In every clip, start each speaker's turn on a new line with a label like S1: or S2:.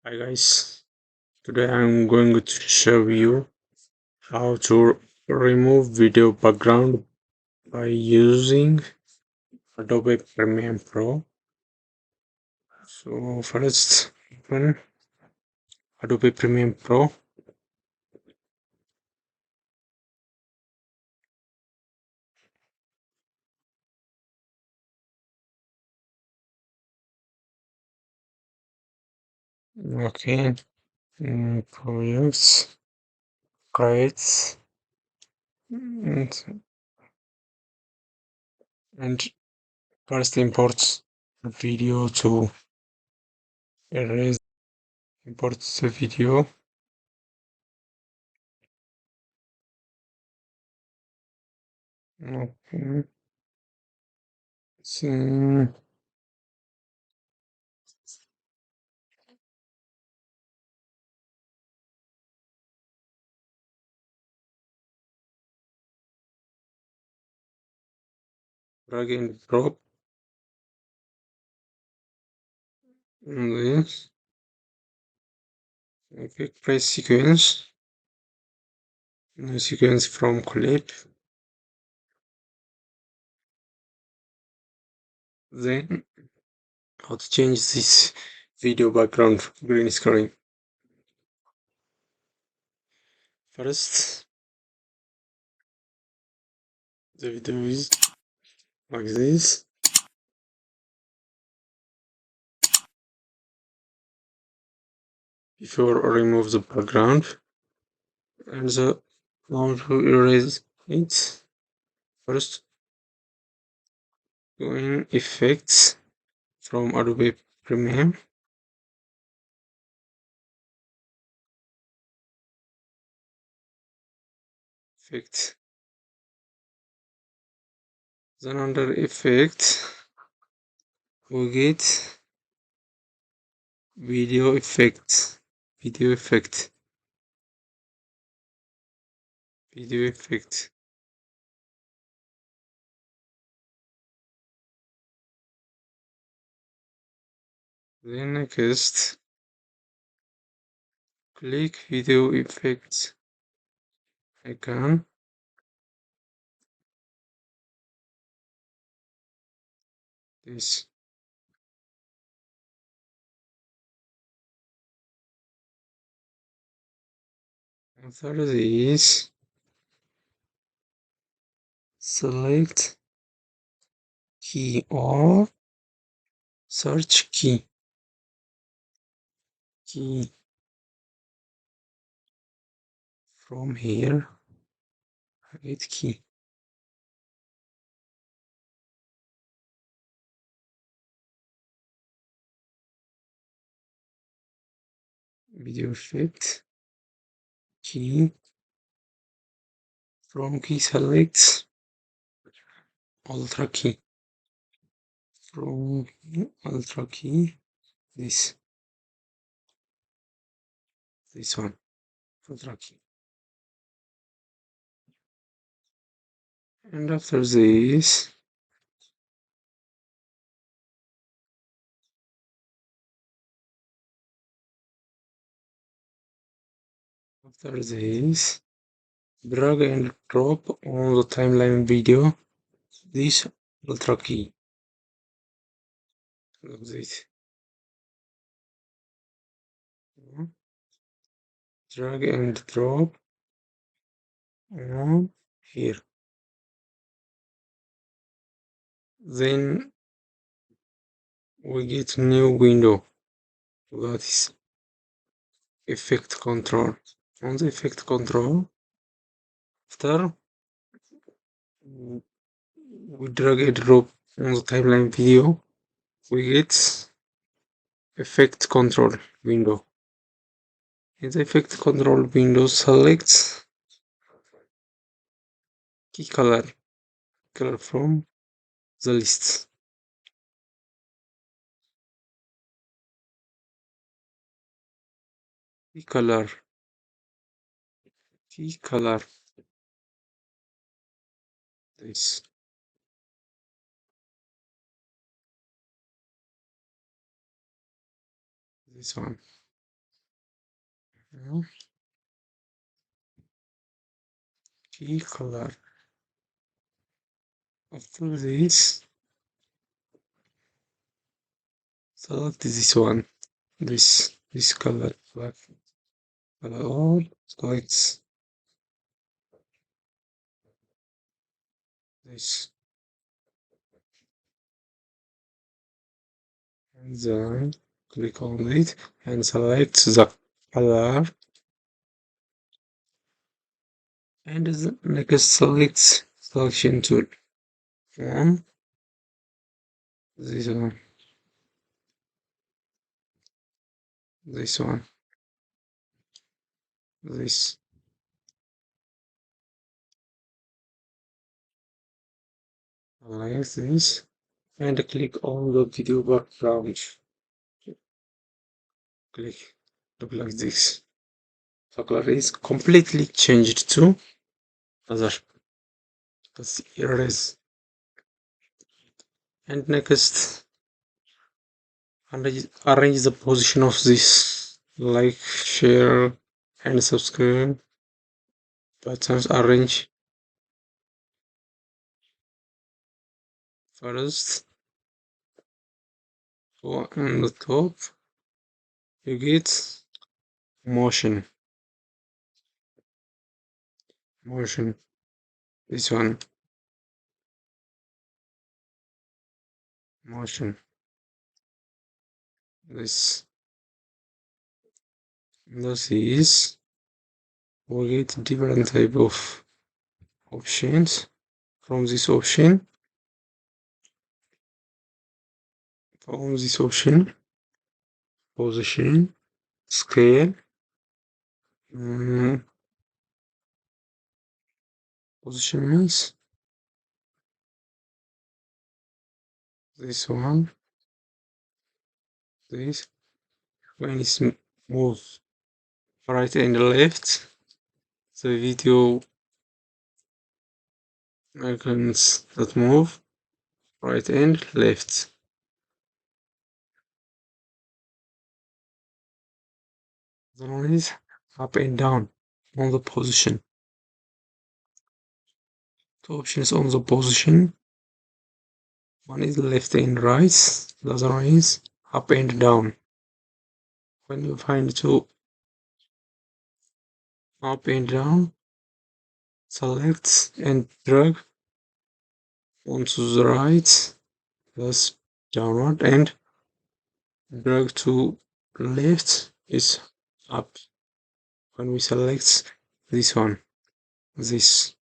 S1: Hi guys, today I'm going to show you how to remove video background by using Adobe Premiere Pro. So first open Adobe Premiere Pro. Okay, projects, create, and first import the video to erase. Import the video. Okay. So, drag and drop on this. Okay, press sequence. No sequence from clip. Then how to change this video background green screen. First, the video is like this. Before remove the background and now to erase it. First, go in effects from Adobe Premiere. Effect. Then under effect, we get video effect. Video effect. Video effect. Then next, click video effects icon. This. After this, select key or search key. Key from here, hide key. Video effect, key, from key select, ultra key, from ultra key, this one, ultra key. And after this, drag and drop on the timeline video this ultra key. Look this. Drag and drop on here. Then we get new window, that is effect control. On the effect control, after we drag and drop on the timeline video, we get effect control window. In the effect control window, select key color from the list. Key color. This. This one. key color. After this, select this one, this color, black color, or select this, and then click on it and select the color, and the next select selection tool. One, this one, this one, this. Like this, and click on the video background. Click, look like this. The color is completely changed to other. Let's erase. And next, arrange the position of this. Like, share, and subscribe buttons. Arrange first. Go on the top. You get motion. Motion. This one. Motion. This is we get different type of options. From this option, position, scale, mm, position means this one, this, when it's move right and left, the video icons that move right and left. The one is up and down on the position. Two options on the position. One is left and right, the other one is up and down. When you find two up and down, select and drag onto the right, plus downward, and drag to left is up. When we select this one, this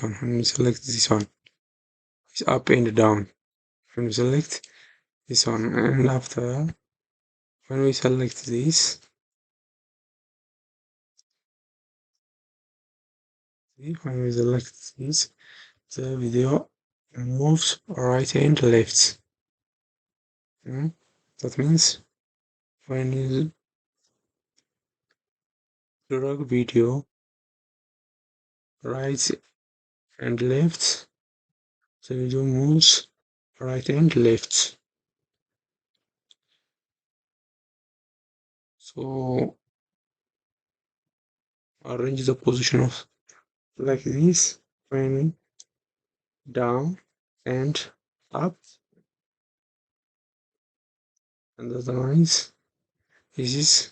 S1: one, when we select this one, it's up and down. When we select this one, and after when we select this, when we select this, the video moves right and left. That means when you drag video right and left, the video moves right and left. So arrange the position of like this, when down and up, and the lines. This is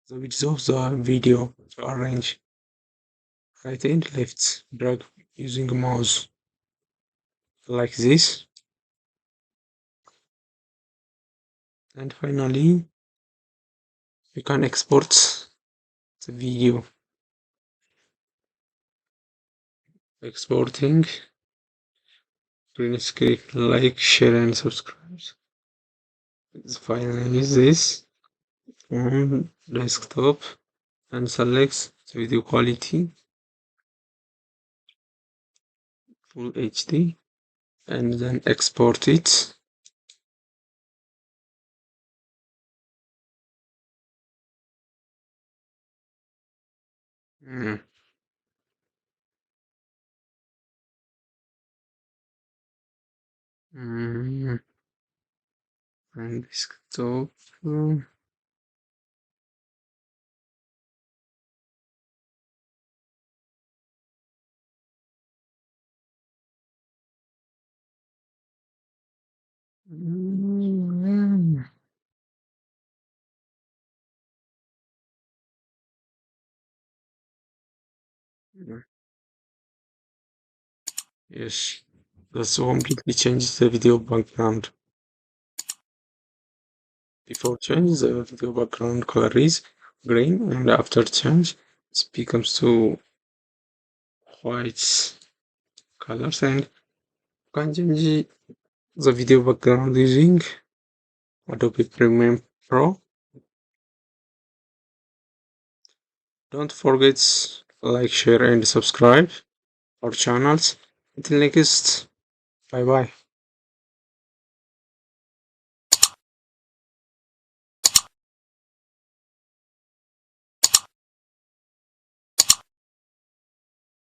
S1: the width of the video. To arrange right and left, drag using mouse like this, and finally you can export the video. Exporting, green screen, like, share, and subscribe. Finally, this on desktop, and select video quality full HD, and then export it. and desktop. Yes, that's completely changes the video background. Before change, the video background color is green, and after change, it becomes to white colors. And you can change the video background using Adobe Premiere Pro. Don't forget like, share, and subscribe our channels. Until next, bye bye.